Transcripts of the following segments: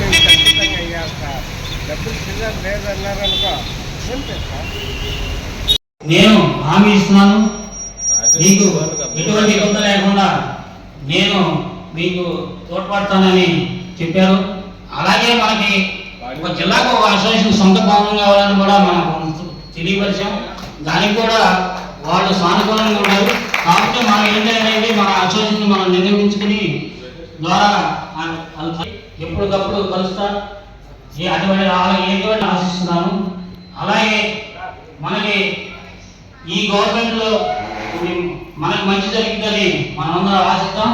మేము ఖచ్చితంగా అయ్యాలి సార్. డబ్బులు చిల్లర లేదన్నారనుకో అంతే సార్. నేను హామీ ఇస్తున్నాను, మీకు ఎటువంటి ఇబ్బంది లేకుండా నేను మీకు తోడ్పడతానని చెప్పారు. అలాగే మనకి ఒక జిల్లాకు ఒక అసోసియేషన్ సొంత భవనం కావాలని కూడా మనం తెలియపరిచాం. దానికి కూడా వాళ్ళు సానుకూలంగా ఉన్నారు. కాబట్టి మనం ఏంటనేది మన అసోసియేషన్ మనం నిర్ణయించుకుని ద్వారా ఎప్పటికప్పుడు కలుస్తా అటువంటి ఎటువంటి ఆశిస్తున్నాను. అలాగే మనకి ఈ గవర్నమెంట్లో మనకు మంచి జరిగిందని మనమందరం ఆశిస్తాం.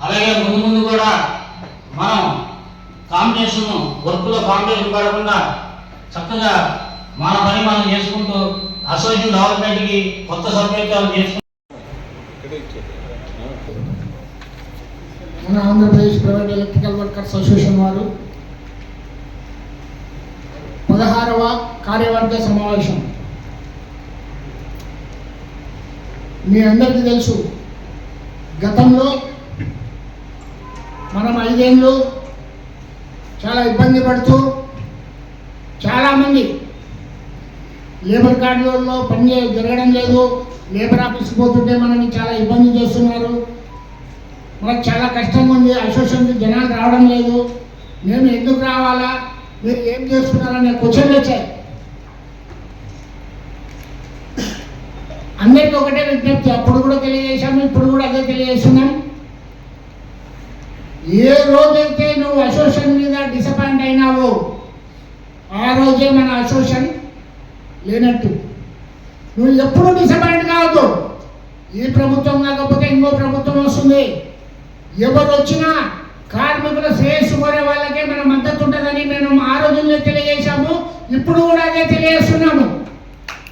అలాగే ముందు ముందు కూడా మనం కాంపిటీషన్ వర్క్లో కాంపిటీషన్ పడకుండా చక్కగా మన పని మనం చేసుకుంటూ అసోసియేషన్ డెవలప్మెంట్కి కొత్త సభ్యత్వాలు చేసుకుంటూ మన Andhra Pradesh private electrical workers association వారు 16వ కార్యవర్గ సమావేశం. మీ అందరికీ తెలుసు, గతంలో మనం 5 ఏళ్ళు చాలా ఇబ్బంది పడుతూ చాలామంది లేబర్ కార్డులలో పని జరగడం లేదు, లేబర్ ఆఫీస్కి పోతుంటే మనల్ని చాలా ఇబ్బంది చేస్తున్నారు, మనకు చాలా కష్టంగా ఉంది, అసోసియేషన్కి జనాలు రావడం లేదు, మేము ఎందుకు రావాలా, మీరు ఏం చేస్తున్నారనే క్వశ్చన్లు వచ్చాయి. అందరికీ ఒకటే విజ్ఞప్తి, అప్పుడు కూడా తెలియజేశాము, ఇప్పుడు కూడా అదే తెలియజేస్తున్నాం. ఏ రోజైతే నువ్వు అసోసియేషన్ మీద డిసప్పాయింట్ అయినావో ఆ రోజే మన అసోసియేషన్ లేనట్టు. నువ్వు ఎప్పుడు డిసప్పాయింట్ కావద్దు. ఈ ప్రభుత్వం కాకపోతే ఇంకో ప్రభుత్వం వస్తుంది, ఎవరు వచ్చినా కార్మికుల శ్రేయస్సు కోరే వాళ్ళకే మన మద్దతు ఉంటుందని మేము ఆ రోజుల్లో తెలియజేశాము, ఇప్పుడు కూడా అదే తెలియజేస్తున్నాము.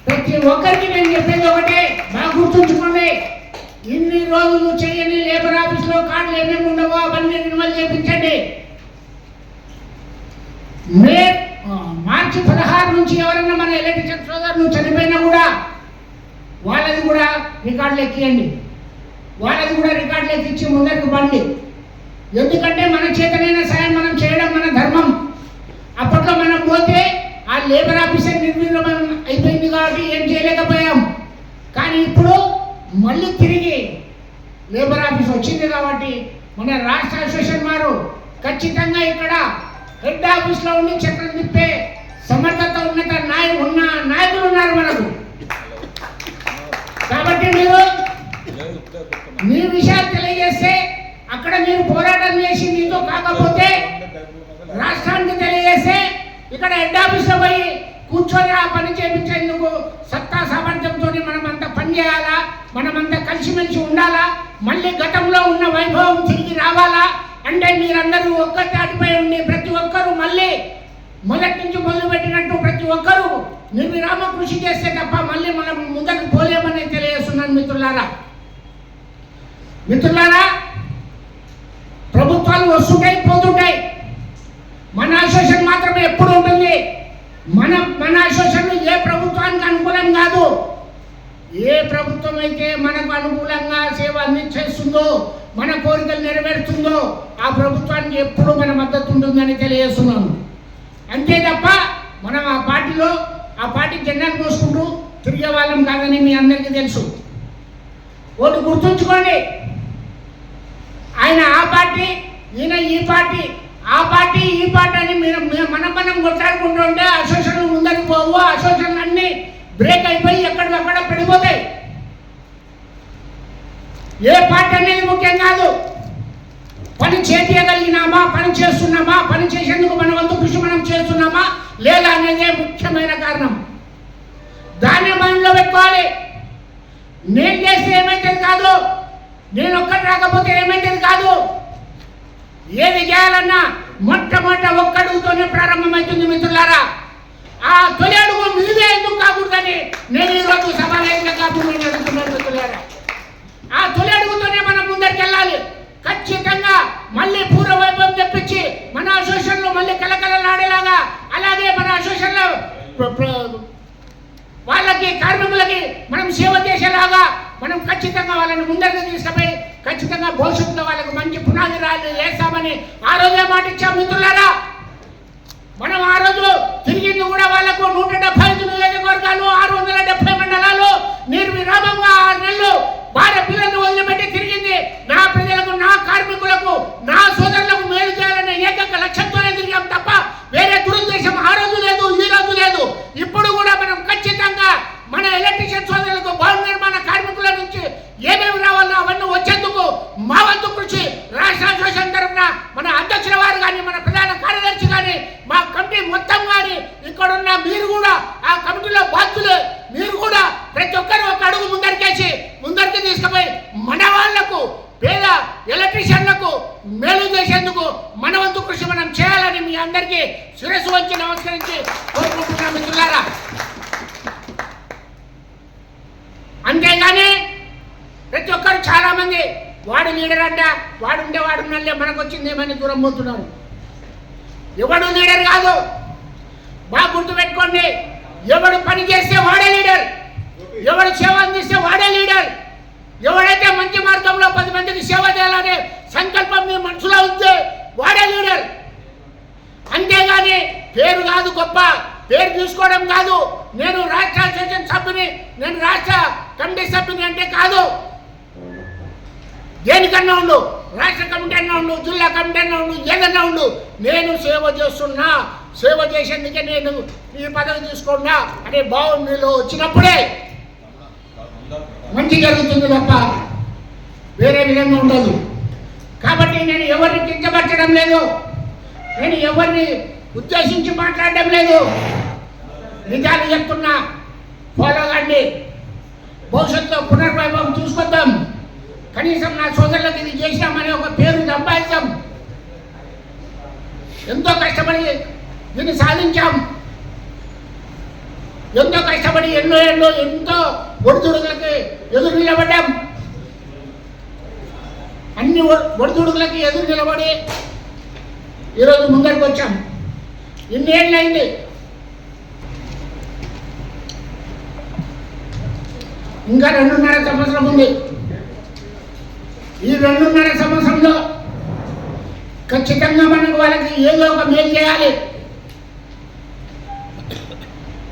ప్రతి ఒక్కరికి నేను చెప్పేది ఒకటే, బాగా గుర్తుంచుకోండి, ఇన్ని రోజులు చేయని లేబర్ ఆఫీస్లో కార్డులు ఏమేమి ఉండవో అవన్నీ రెన్యువల్ చేయించండి. మార్చి 16 నుంచి ఎవరైనా మన ఎలక్ట్రికల్ సోదరులు చనిపోయినా కూడా వాళ్ళది కూడా రికార్డులు ఎక్కియండి, వాళ్ళది కూడా రికార్డులు ఎక్కించి ముందరికి బండి. ఎందుకంటే మన చేతనైన సాయం మనం చేయడం మన ధర్మం. అప్పట్లో మనం పోతే ఆ లేబర్ ఆఫీసర్ నిర్వీర్యం అయిపోయింది కాబట్టి ఏం చేయలేకపోయాం. కానీ ఇప్పుడు మళ్ళీ తిరిగి లేబర్ ఆఫీస్ వచ్చింది కాబట్టి మన రాష్ట్ర అసోసియేషన్ వారు ఖచ్చితంగా ఇక్కడ హెడ్ ఆఫీస్లో ఉండి చక్రం తిప్పే సమర్థత ఉన్నత నాయకులు ఉన్నారు మనకు. కాబట్టి మీరు మీ విషయాలు తెలియజేస్తే అక్కడ మీరు పోరాటం చేసి మీతో కాకపోతే రాష్ట్రానికి తెలియజేస్తే ఇక్కడ హెడ్ ఆఫీస్లో పోయి కూర్చొని ఆ పని చేయించేందుకు సత్తా సామర్థ్యంతో మనమంతా పనిచేయాలా, మనమంతా కలిసిమెలిసి ఉండాలా, మళ్ళీ గతంలో ఉన్న వైభవం తిరిగి రావాలా అంటే మీరందరూ ఒక్క తాటిపై ఉండి ప్రతి ఒక్కరూ మళ్ళీ మొదటి నుంచి మొదలుపెట్టినట్టు ప్రతి ఒక్కరూ నిర్విరామ కృషి చేస్తే తప్ప మళ్ళీ మనం ముందుకు పోలేమని తెలియజేస్తున్నాను. మిత్రులారా, ప్రభుత్వాలు వస్తుంటాయి పోతుంటాయి, మన అసోసియేషన్ మాత్రమే ఎప్పుడు ఉంటుంది. మన అసోసియేషన్ ఏ ప్రభుత్వానికి అనుకూలం కాదు. ఏ ప్రభుత్వం అయితే మనకు అనుకూలంగా సేవ అందించేస్తుందో, మన కోరికలు నెరవేరుతుందో ఆ ప్రభుత్వానికి ఎప్పుడు మన మద్దతు ఉంటుందని తెలియజేస్తున్నాను. అంతే తప్ప మనం ఆ పార్టీ జెండాలు మోసుకుంటూ తిరిగే వాళ్ళం కాదని మీ అందరికీ తెలుసు. ఒకటి గుర్తుంచుకోండి, ఆయన ఆ పార్టీ, ఈయన ఈ పార్టీ, ఆ పార్టీ ఈ పార్టీ అని మనం కొట్లాడుకుంటూ ఉంటే అసోసియేషన్లు ముందరికి పోవు, అసోసియేషన్లు అన్నీ బ్రేక్ అయిపోయి ఎక్కడికక్కడ పడిపోతాయి. ఏ పార్టీ అనేది ముఖ్యం కాదు, పని చేయగలిగినామా, పని చేస్తున్నామా, పని చేసేందుకు మన వంతు కృషి మనం చేస్తున్నామా లేదా అనేదే ముఖ్యమైన కారణం. దాన్ని మనలో పెట్టుకోవాలి. నేను చేస్తే ఏమైతుంది కాదు, నేను ఒక్కటి రాకపోతే ఏమైతుంది కాదు. ఏది చేయాలన్నా మొట్టమొదట ఒక్కడుగుతోనే ప్రారంభమవుతుంది మిత్రులారా. ఆ తొలి అడుగు మీదే ఎందుకు కాకూడదని నేను ఈరోజు సభావేదికగా అడుగుతున్నాను మిత్రులారా. ఆ తొలి అడుగుతోనే మనం ముందరికి వెళ్ళాలి. ఖచ్చితంగా మళ్ళీ పూర్వవైభవం తెప్పించి మన అసోసియేషన్లో మళ్ళీ కలకలలాడేలాగా, అలాగే మన అసోసియేషన్లో వాళ్ళకి కార్మికులకి మనం సేవ చేసేలాగా మనం ఖచ్చితంగా వాళ్ళని ముందరికి తీసుకుపోయి ఖచ్చితంగా భవిష్యత్తులో వాళ్ళకి మంచి పునాది రాళ్ళు వేస్తామని ఆ రోజే మాట ఇచ్చాం మిత్రులారా. ఇక్కడున్న మీరు కూడా ఆ కమిటీలో బాధ్యులే. మీరు కూడా ప్రతి ఒక్కరు ఒక అడుగు ముందరికి తీసుకుపోయి మన వాళ్లకు, పేద ఎలక్ట్రీషియన్లకు మేలు చేసేందుకు మన వంతు కృషి మనం చేయాలని మీ అందరికీ శిరస్సు వంచి నమస్కరించి కోరుకుంటున్నాం మిత్రులారా. అంతేగాని ప్రతి ఒక్కరు చాలా మంది వాడు లీడర్ అంట, వాడుండే వాడున్నల్లే మనకు వచ్చింది ఏమని దూరం పోతున్నారు. ఎవడు లీడర్ కాదు, బాగా గుర్తుపెట్టుకోండి. ఎవడు పని చేస్తే వాడే లీడర్, ఎవడు సేవ అందిస్తే వాడే లీడర్. ఎవడైతే మంచి మార్గంలో 10 మందికి సేవ చేయాలనే సంకల్పం మీ మనసులో ఉంటే వాడే లీడర్. అంతేగాని పేరు కాదు గొప్ప, పేరు తీసుకోవడం కాదు, నేను రాష్ట్ర అసోసియేషన్ సభ్యుని, నేను రాష్ట్ర కమిటీ సభ్యుని అంటే కాదు. దేనికన్నా ఉండు, రాష్ట్ర కమిటీ అన్నా ఉండు, జిల్లా కమిటీ అన్నా ఉండు, ఏదన్నా ఉండు, నేను సేవ చేస్తున్నా, సేవ చేసేందుకే నేను ఈ పదవి తీసుకున్నా అనే భావం మీలో వచ్చినప్పుడే మంచి జరుగుతుంది తప్ప వేరే విధంగా ఉండదు. కాబట్టి నేను ఎవరిని కించపరచడం లేదు, నేను ఎవరిని ఉద్దేశించి మాట్లాడడం లేదు. నిజాలు చెప్తున్నా, ఫాలో కండి. భవిష్యత్తులో పునర్వైభవం చూసుకొద్దాం. కనీసం నా సోదరులకు ఇది చేసినామని ఒక పేరు సంపాదించాం. ఎంతో కష్టపడి దీన్ని సాధించాం. ఎంతో కష్టపడి ఎంతో ఒడిదుడుకులకి ఎదురు నిలబడ్డాం. అన్ని ఒడిదుడుకులకి ఎదురు నిలబడి ఈరోజు ముందరికి వచ్చాం. ఇన్నేళ్ళైంది. ఇంకా 2.5 సంవత్సరం ఉంది. ఈ 2.5 సంవత్సరంలో ఖచ్చితంగా మనకు వాళ్ళకి ఏదో ఒక మేలు చేయాలి.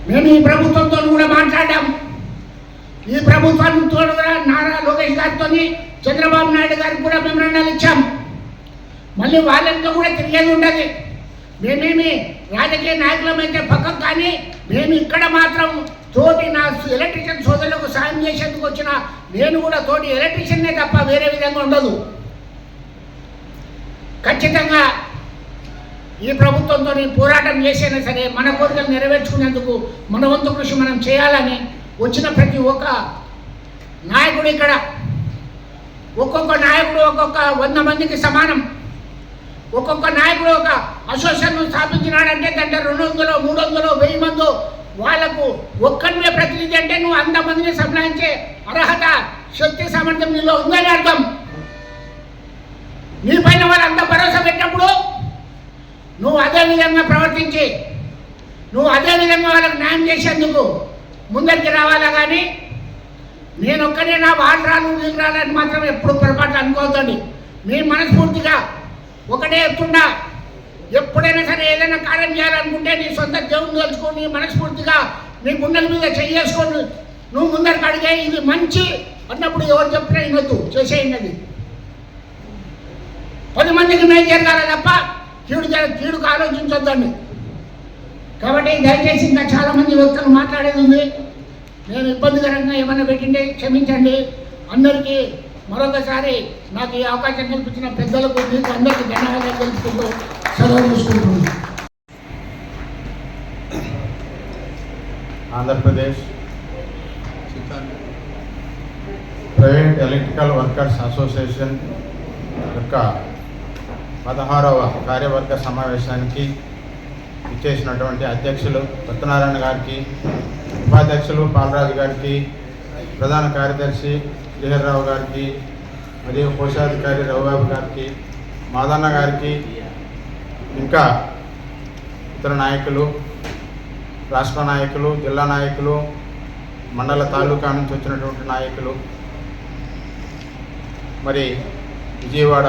మేము ఈ ప్రభుత్వంతో కూడా మాట్లాడాం. ఈ ప్రభుత్వంతో కూడా నారా లోకేష్ గారితో, చంద్రబాబు నాయుడు గారికి కూడా మెమరాండాలు ఇచ్చాం. మళ్ళీ వాళ్ళంతా కూడా తిరిగేది ఉండదు. మేమేమి రాజకీయ నాయకులమైతే పక్కకు, కానీ మేము ఇక్కడ మాత్రం తోటి నా ఎలక్ట్రీషియన్ సోదరులకు సాయం చేసేందుకు వచ్చిన నేను కూడా తోటి ఎలక్ట్రీషియన్నే తప్ప వేరే విధంగా ఉండదు. ఖచ్చితంగా ఈ ప్రభుత్వంతో పోరాటం చేసైనా సరే మన కోరికలు నెరవేర్చుకునేందుకు మన వంతు కృషి మనం చేయాలని వచ్చిన ప్రతి ఒక్క నాయకుడు, ఇక్కడ ఒక్కొక్క నాయకుడు ఒక్కొక్క 100 మందికి సమానం. ఒక్కొక్క నాయకుడు ఒక అసోసియేషన్ స్థాపించినాడంటే దాంట్లో 200, 300, 1000 మంది వాళ్ళకు ఒక్కరినే ప్రతినిధి అంటే నువ్వు 100 మందిని సంపాదించే అర్హత, శక్తి, సామర్థ్యం నీలో ఉందని అర్థం. నీ పైన వాళ్ళంతా భరోసా పెట్టినప్పుడు నువ్వు అదే విధంగా ప్రవర్తించి నువ్వు అదే విధంగా వాళ్ళకి న్యాయం చేసేందుకు ముందరికి రావాలా. కానీ నేను ఒక్కనే నా వాళ్ళు రాను వీళ్ళు రాలని మాత్రం ఎప్పుడు పొరపాటు అనుకోవద్దండి. మీ మనస్ఫూర్తిగా ఒకటే చెప్తున్నా, ఎప్పుడైనా సరే ఏదైనా కార్యం చేయాలనుకుంటే నీ సొంత దేవుని తెలుసుకొని మనస్ఫూర్తిగా నీ గుండెల మీద చేసుకొని నువ్వు ముందరికి అడిగే ఇది మంచి అన్నప్పుడు ఎవరు చెప్పినా వినొద్దు, చేసేయండి. 10 మందికి మేలు జరగాలి తప్ప కీడుకు ఆలోచించొద్దండి. కాబట్టి దయచేసి ఇంకా చాలామంది వ్యక్తులు మాట్లాడేది ఉంది. నేను ఇబ్బందికరంగా ఏమైనా పెట్టిండే క్షమించండి. అందరికీ మరొకసారి నాకు ఈ అవకాశం కల్పించిన పెద్దలకు మీకు అందరికీ ధన్యవాదాలు తెలుపుకుంటూ సెలవు తీసుకుంటున్నాను. Andhra Pradesh private electrical workers association యొక్క 16వ కార్యవర్గ సమావేశానికి ఇచ్చేసినటువంటి అధ్యక్షులు సత్యనారాయణ గారికి, ఉపాధ్యక్షులు పాలరాజు గారికి, ప్రధాన కార్యదర్శి శ్రీహర్రావు గారికి, మరియు కోశాధికారి రవిబాబు గారికి, మాదన్న గారికి, ఇంకా ఇతర నాయకులు, రాష్ట్ర నాయకులు, జిల్లా నాయకులు, మండల తాలూకా నుంచి వచ్చినటువంటి నాయకులు, మరి విజయవాడ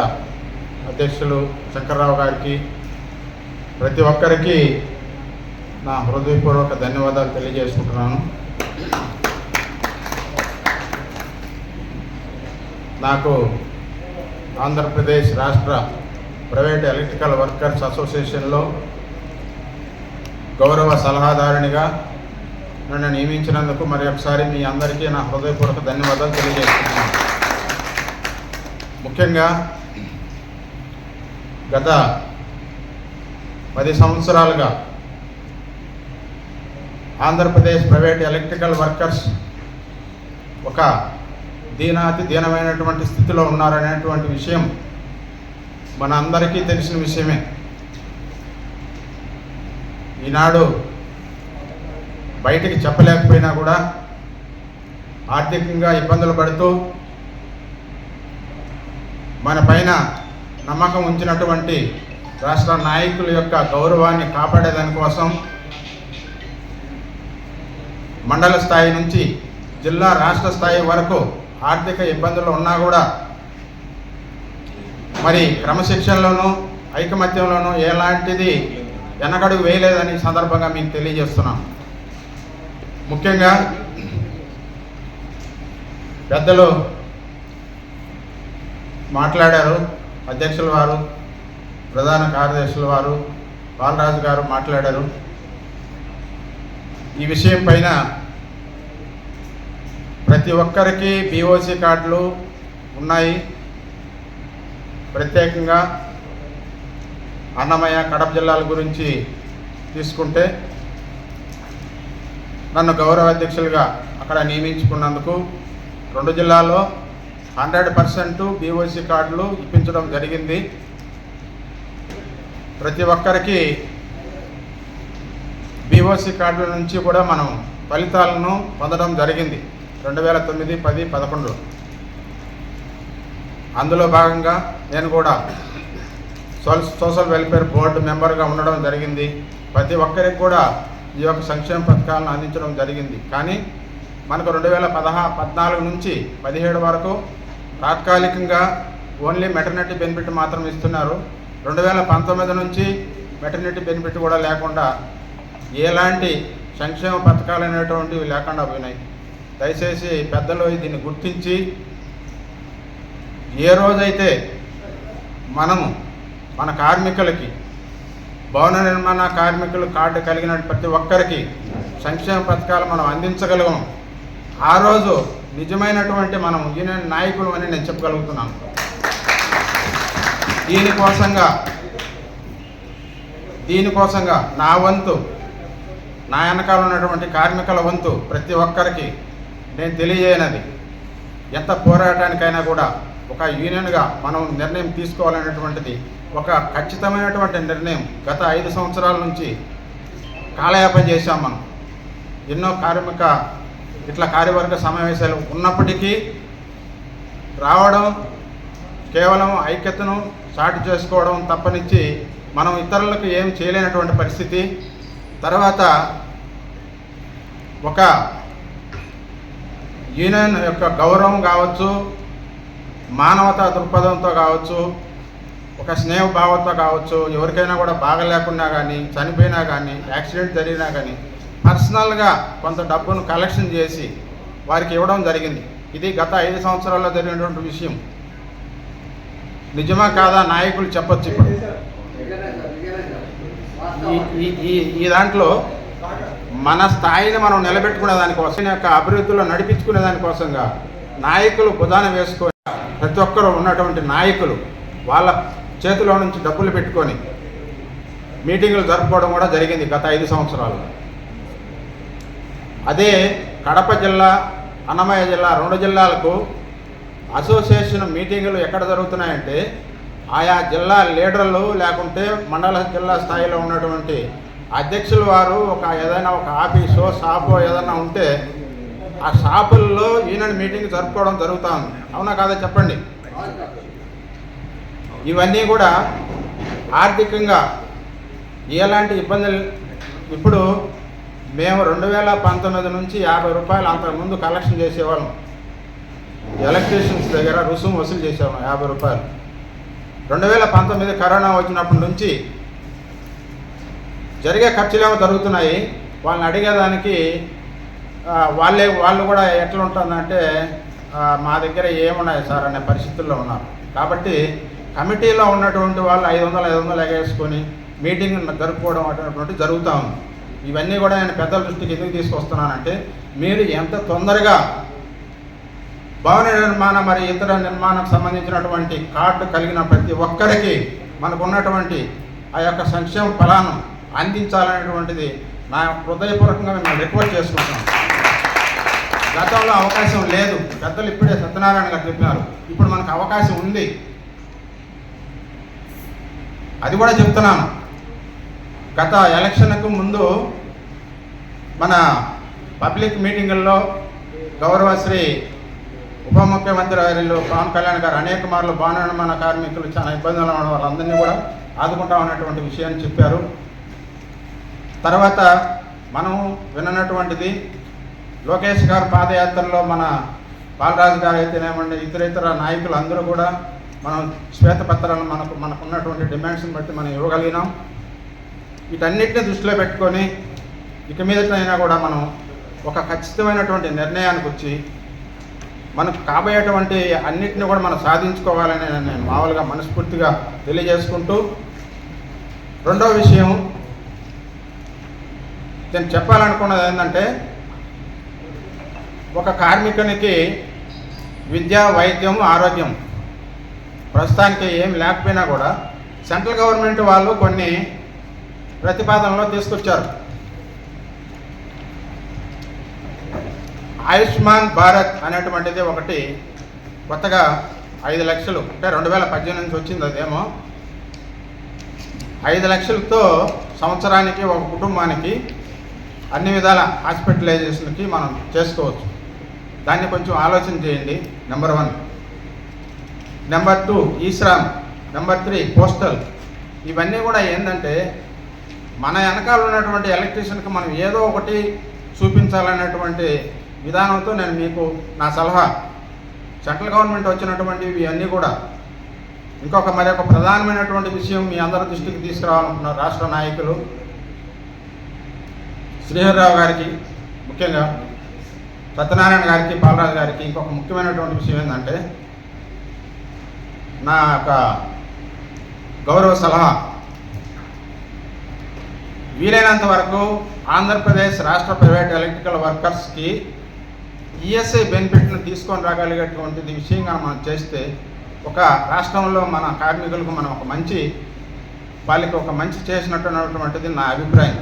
అధ్యక్షులు శంకర్రావు గారికి, ప్రతి ఒక్కరికి నా హృదయపూర్వక ధన్యవాదాలు తెలియజేసుకుంటున్నాను. నాకు ఆంధ్రప్రదేశ్ రాష్ట్ర ప్రైవేట్ ఎలక్ట్రికల్ వర్కర్స్ అసోసియేషన్లో గౌరవ సలహాదారునిగా నన్ను నియమించినందుకు మరి ఒకసారి మీ అందరికీ నా హృదయపూర్వక ధన్యవాదాలు తెలియజేస్తున్నాను. ముఖ్యంగా గత 10 సంవత్సరాలుగా ఆంధ్రప్రదేశ్ ప్రైవేట్ ఎలక్ట్రికల్ వర్కర్స్ ఒక దీనాతి దీనమైనటువంటి స్థితిలో ఉన్నారనేటువంటి విషయం మన అందరికీ తెలిసిన విషయమే. ఈనాడు బయటికి చెప్పలేకపోయినా కూడా ఆర్థికంగా ఇబ్బందులు పడుతూ మన పైన నమ్మకం ఉంచినటువంటి రాష్ట్ర నాయకుల యొక్క గౌరవాన్ని కాపాడేదానికోసం మండల స్థాయి నుంచి జిల్లా రాష్ట్ర స్థాయి వరకు ఆర్థిక ఇబ్బందులు ఉన్నా కూడా మరి క్రమశిక్షణలోనూ ఐకమత్యంలోనూ ఎలాంటిది వెనకడుగు వేయలేదని సందర్భంగా మీకు తెలియజేస్తున్నాం. ముఖ్యంగా పెద్దలు మాట్లాడారు, అధ్యక్షుల వారు, ప్రధాన కార్యదర్శుల వారు, బాలరాజు గారు మాట్లాడారు. ఈ విషయం పైన ప్రతి ఒక్కరికి బీఓసీ కార్డులు ఉన్నాయి. ప్రత్యేకంగా అన్నమయ్య, కడప జిల్లాల గురించి తీసుకుంటే నన్ను గౌరవ అధ్యక్షులుగా అక్కడ నియమించుకున్నందుకు 2 జిల్లాల్లో 100% బీఓసీ కార్డులు ఇప్పించడం జరిగింది. ప్రతి ఒక్కరికి బీఓసీ కార్డుల నుంచి కూడా మనం ఫలితాలను పొందడం జరిగింది 2009, 10, 11. అందులో భాగంగా నేను కూడా సోషల్ వెల్ఫేర్ బోర్డు మెంబర్గా ఉండడం జరిగింది. ప్రతి ఒక్కరికి కూడా ఈ యొక్క సంక్షేమ పథకాలను అందించడం జరిగింది. కానీ మనకు 2014 నుంచి 17 వరకు తాత్కాలికంగా ఓన్లీ మెటర్నిటీ బెనిఫిట్ మాత్రం ఇస్తున్నారు. 2019 నుంచి మెటర్నిటీ బెనిఫిట్ కూడా లేకుండా ఎలాంటి సంక్షేమ పథకాలు అనేటువంటివి లేకుండా పోయినాయి. దయచేసి పెద్దలు దీన్ని గుర్తించి ఏ రోజైతే మనము మన కార్మికులకి, భవన నిర్మాణ కార్మికులు కార్డు కలిగిన ప్రతి ఒక్కరికి సంక్షేమ పథకాలు మనం అందించగలగం, ఆ రోజు నిజమైనటువంటి మనం యూనియన్ నాయకులు అని నేను చెప్పగలుగుతున్నాను. దీనికోసంగా నా వంతు, నా వెనకాల ఉన్నటువంటి కార్మికుల వంతు ప్రతి ఒక్కరికి నేను తెలియజేయనది, ఎంత పోరాటానికైనా కూడా ఒక యూనియన్గా మనం నిర్ణయం తీసుకోవాలనేటువంటిది ఒక ఖచ్చితమైనటువంటి నిర్ణయం. గత 5 సంవత్సరాల నుంచి కాలయాపన చేశాం మనం. ఎన్నో కార్యవర్గ సమావేశాలు ఉన్నప్పటికీ రావడం కేవలం ఐక్యతను చాటు చేసుకోవడం తప్పనిచ్చి మనం ఇతరులకు ఏం చేయలేనటువంటి పరిస్థితి. తర్వాత ఒక యూనియన్ యొక్క గౌరవం కావచ్చు, మానవతా దృక్పథంతో కావచ్చు, ఒక స్నేహభావంతో కావచ్చు, ఎవరికైనా కూడా బాగలేకున్నా కానీ, చనిపోయినా కానీ, యాక్సిడెంట్ జరిగినా కానీ పర్సనల్గా కొంత డబ్బును కలెక్షన్ చేసి వారికి ఇవ్వడం జరిగింది. ఇది గత 5 సంవత్సరాల్లో జరిగినటువంటి విషయం. నిజమా కాదా నాయకులు చెప్పొచ్చు. ఇప్పుడు ఈ దాంట్లో మన స్థాయిని మనం నిలబెట్టుకునే దానికోసం, యొక్క అభివృద్ధిలో నడిపించుకునే దానికోసంగా నాయకులు భుజాన వేసుకొని ప్రతి ఒక్కరు ఉన్నటువంటి నాయకులు వాళ్ళ చేతిలో నుంచి డబ్బులు పెట్టుకొని మీటింగులు జరుపుకోవడం కూడా జరిగింది గత 5 సంవత్సరాలు. అదే కడప జిల్లా, అన్నమయ్య జిల్లా 2 జిల్లాలకు అసోసియేషన్ మీటింగులు ఎక్కడ జరుగుతున్నాయంటే ఆయా జిల్లా లీడర్లు లేకుంటే మండల జిల్లా స్థాయిలో ఉన్నటువంటి అధ్యక్షుల వారు ఏదైనా ఒక ఆఫీసో షాపో ఏదైనా ఉంటే ఆ షాపుల్లో యూనియన్ మీటింగ్ జరుపుకోవడం జరుగుతుంది. అవునా కాదా చెప్పండి. ఇవన్నీ కూడా ఆర్థికంగా ఎలాంటి ఇబ్బందులు. ఇప్పుడు మేము 2019 నుంచి 50 రూపాయలు అంతకుముందు కలెక్షన్ చేసేవాళ్ళం. ఎలక్ట్రీషియన్స్ దగ్గర రుసుము వసూలు చేసేవాళ్ళం 50 రూపాయలు. 2019 కరోనా వచ్చినప్పటి నుంచి జరిగే ఖర్చులేమో జరుగుతున్నాయి. వాళ్ళని అడిగేదానికి వాళ్ళు కూడా ఎట్లా ఉంటుందంటే మా దగ్గర ఏమున్నాయి సార్ అనే పరిస్థితుల్లో ఉన్నారు. కాబట్టి కమిటీలో ఉన్నటువంటి వాళ్ళు 500 ఎగేసుకొని మీటింగ్ జరుపుకోవడం అటువంటి జరుగుతూ ఉంది. ఇవన్నీ కూడా నేను పెద్దల దృష్టికి ఎందుకు తీసుకొస్తున్నానంటే మీరు ఎంత తొందరగా భవన నిర్మాణ మరి ఇతర నిర్మాణానికి సంబంధించినటువంటి కార్డు కలిగిన ప్రతి ఒక్కరికి మనకు ఉన్నటువంటి ఆ యొక్క సంక్షేమ ఫలాన్ని అందించాలనేటువంటిది నా హృదయపూర్వకంగా మేము రిక్వెస్ట్ చేసుకుంటున్నాం. గతంలో అవకాశం లేదు, పెద్దలు ఇప్పుడే సత్యనారాయణ గారు చెప్పినారు, ఇప్పుడు మనకు అవకాశం ఉంది. అది కూడా చెప్తున్నాను. గత ఎలక్షన్కు ముందు మన పబ్లిక్ మీటింగుల్లో గౌరవశ్రీ ఉప ముఖ్యమంత్రి వర్యులు పవన్ కళ్యాణ్ గారు అనేక మార్లు భవన నిర్మాణ కార్మికులు చాలా ఇబ్బందులు ఉన్న వాళ్ళందరినీ కూడా ఆదుకుంటా ఉన్నటువంటి విషయాన్ని చెప్పారు. తర్వాత మనం విన్నటువంటిది లోకేష్ గారు పాదయాత్రలో మన బాలరాజు గారు అయితేనేమండి, ఇతర నాయకులు అందరూ కూడా మనం శ్వేతపత్రాలను మనకు ఉన్నటువంటి డిమాండ్స్ని బట్టి మనం ఇవ్వగలిగినాం. వీటన్నిటిని దృష్టిలో పెట్టుకొని ఇక మీదటైనా కూడా మనం ఒక ఖచ్చితమైనటువంటి నిర్ణయానికి వచ్చి మనకు కాబోయేటువంటి అన్నిటిని కూడా మనం సాధించుకోవాలని నేను మామూలుగా మనస్ఫూర్తిగా తెలియజేసుకుంటూ, రెండవ విషయం నేను చెప్పాలనుకున్నది ఏంటంటే, ఒక కార్మికునికి విద్య, వైద్యం, ఆరోగ్యం ప్రస్తుతానికి ఏం లేకపోయినా కూడా సెంట్రల్ గవర్నమెంట్ వాళ్ళు కొన్ని ప్రతిపాదనలో తీసుకొచ్చారు. ఆయుష్మాన్ భారత్ అనేటువంటిది ఒకటి కొత్తగా 5 లక్షలు, అంటే 2018 నుంచి వచ్చింది. అదేమో 5 లక్షలతో సంవత్సరానికి ఒక కుటుంబానికి అన్ని విధాల హాస్పిటలైజేషన్కి మనం చేసుకోవచ్చు. దాన్ని కొంచెం ఆలోచన చేయండి. Number 1. Number 2 eShram, number 3 postal. ఇవన్నీ కూడా ఏంటంటే మన వెనకాల ఉన్నటువంటి ఎలక్ట్రీషియన్కి మనం ఏదో ఒకటి చూపించాలనేటువంటి విధానంతో నేను మీకు నా సలహా. సెంట్రల్ గవర్నమెంట్ వచ్చినటువంటివి ఇవన్నీ కూడా మరొక ప్రధానమైనటువంటి విషయం మీ అందరి దృష్టికి తీసుకురావాలనుకున్నారు రాష్ట్ర నాయకులు శ్రీహరిరావు గారికి, ముఖ్యంగా సత్యనారాయణ గారికి, బాలరాజు గారికి. ఇంకొక ముఖ్యమైనటువంటి విషయం ఏంటంటే, నా యొక్క గౌరవ సలహా, వీలైనంత వరకు ఆంధ్రప్రదేశ్ రాష్ట్ర ప్రైవేట్ ఎలక్ట్రికల్ వర్కర్స్కి ఈఎస్ఐ బెనిఫిట్ను తీసుకొని రాగలిగేటువంటిది విషయంగా మనం చేస్తే ఒక రాష్ట్రంలో మన కార్మికులకు మనం ఒక మంచి చేసినటువంటిది నా అభిప్రాయం.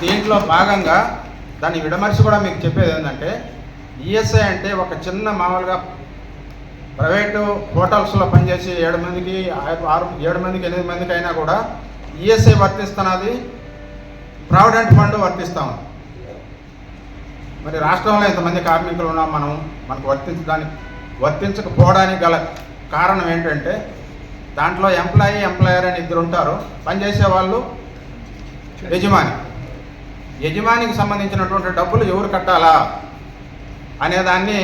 దీంట్లో భాగంగా దాని విడమర్చి కూడా మీకు చెప్పేది ఏంటంటే, ఈఎస్ఐ అంటే ఒక చిన్న మామూలుగా ప్రైవేటు హోటల్స్లో పనిచేసి 7 మందికి 7 మందికి 8 మందికి అయినా కూడా ఈఎస్ఐ వర్తిస్తున్నది, ప్రావిడెంట్ ఫండ్ వర్తిస్తాం. మరి రాష్ట్రంలో ఇంతమంది కార్మికులు ఉన్నాం, మనకు వర్తించకపోవడానికి గల కారణం ఏంటంటే, దాంట్లో ఎంప్లాయర్ అని 2 ఉంటారు. పనిచేసే వాళ్ళు యజమానికి సంబంధించినటువంటి డబ్బులు ఎవరు కట్టాలా అనేదాన్ని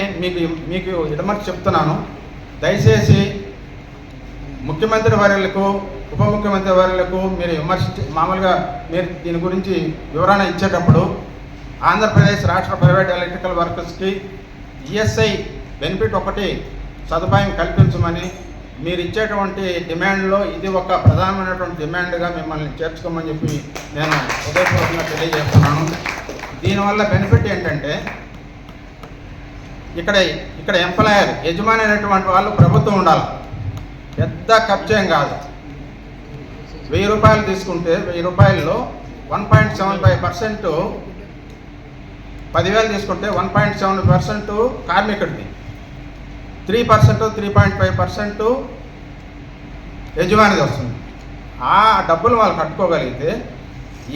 మీకు ఇడమర్చి చెప్తున్నాను. దయచేసి ముఖ్యమంత్రి వర్యులకు, ఉప ముఖ్యమంత్రి వర్యులకు మీరు మామూలుగా మీరు దీని గురించి వివరణ ఇచ్చేటప్పుడు ఆంధ్రప్రదేశ్ రాష్ట్ర ప్రైవేట్ ఎలక్ట్రికల్ వర్కర్స్కి ఈఎస్ఐ బెనిఫిట్ ఒకటి సదుపాయం కల్పించమని, మీరు ఇచ్చేటువంటి డిమాండ్లో ఇది ఒక ప్రధానమైనటువంటి డిమాండ్గా మిమ్మల్ని చేర్చుకోమని చెప్పి నేను హృదయపూర్వకంగా తెలియజేస్తున్నాను. దీనివల్ల బెనిఫిట్ ఏంటంటే, ఇక్కడ ఎంప్లాయర్, యజమాని అనేటువంటి వాళ్ళు ప్రభుత్వం ఉండాలి. పెద్ద ఖర్చేం కాదు. 1000 రూపాయలు తీసుకుంటే 1000 రూపాయల్లో 1.75%, 10,000 తీసుకుంటే 1.7% కార్మికుడిది, 3%, 3.5% యజమానిది వస్తుంది. ఆ డబ్బులు వాళ్ళు కట్టుకోగలిగితే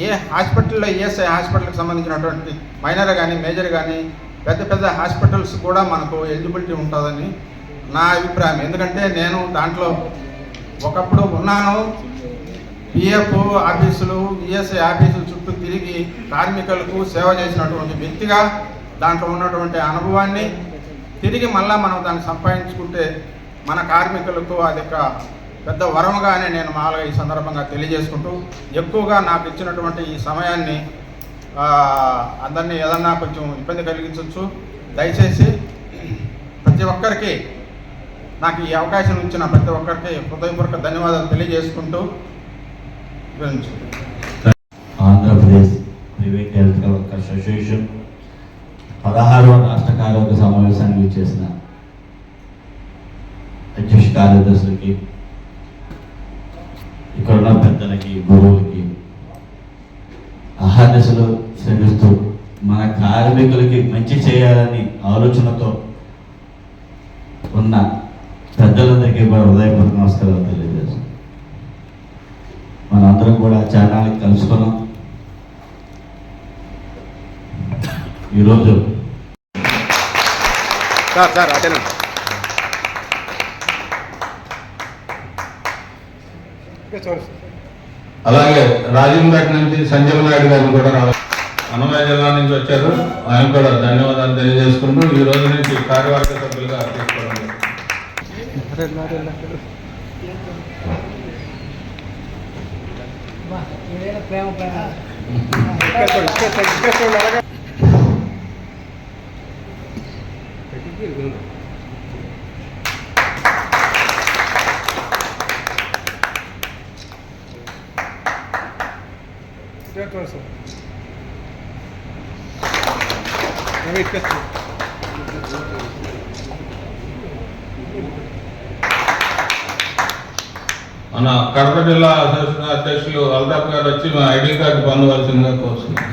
ఏ హాస్పిటల్లో, ఈఎస్ఐ హాస్పిటల్కి సంబంధించినటువంటి మైనర్ కానీ మేజర్ కానీ పెద్ద హాస్పిటల్స్ కూడా మనకు ఎలిజిబిలిటీ ఉంటుందని నా అభిప్రాయం. ఎందుకంటే నేను దాంట్లో ఒకప్పుడు ఉన్నాను. పిఎఫ్ ఆఫీసులు, ఈఎస్ఐ ఆఫీసుల చుట్టూ తిరిగి కార్మికులకు సేవ చేసినటువంటి వ్యక్తిగా దాంట్లో ఉన్నటువంటి అనుభవాన్ని తిరిగి మళ్ళీ మనం దాన్ని సంపాదించుకుంటే మన కార్మికులకు అది ఒక పెద్ద వరముగానే నేను మామూలుగా ఈ సందర్భంగా తెలియజేసుకుంటూ, ఎక్కువగా నాకు ఇచ్చినటువంటి ఈ సమయాన్ని అందరినీ ఏదన్నా కొంచెం ఇబ్బంది కలిగించవచ్చు. దయచేసి ప్రతి ఒక్కరికి, నాకు ఈ అవకాశం ఇచ్చిన ప్రతి ఒక్కరికి హృదయపూర్వక ధన్యవాదాలు తెలియజేసుకుంటూ Andhra Pradesh private electrical workers association 16వ రాష్ట్ర కార్యవర్గ సమావేశానికి చేసిన అధ్యక్ష కార్యదర్శులకి, ఇక్కడున్న పెద్దలకి, గురువులకి, అహర్నిశలు శ్రమిస్తూ మన కార్మికులకి మంచి చేయాలని ఆలోచనతో ఉన్న పెద్దలందరికీ కూడా హృదయపూర్వక నమస్కారాలు తెలియజేస్తాం. మనందరం కూడా ఛానల్ని కలుసుకున్నాం. ఈరోజు సార్ అటెండ్ అలాగే రాజంపేట నుంచి సంజీవ నాయుడు గారిని కూడా అన్నమయ్య జిల్లా నుంచి వచ్చారు. ఆయన కూడా ధన్యవాదాలు తెలియజేసుకుంటూ ఈ రోజు నుంచి కార్యవర్గ సభ్యులుగా తీసుకోవడం. మన కడప జిల్లా అసోసియేషన్ అధ్యక్షులు అల్తాఫ్ గారు వచ్చి మా ఐడి కార్డు పొందవలసిందిగా కోరుతున్నాం.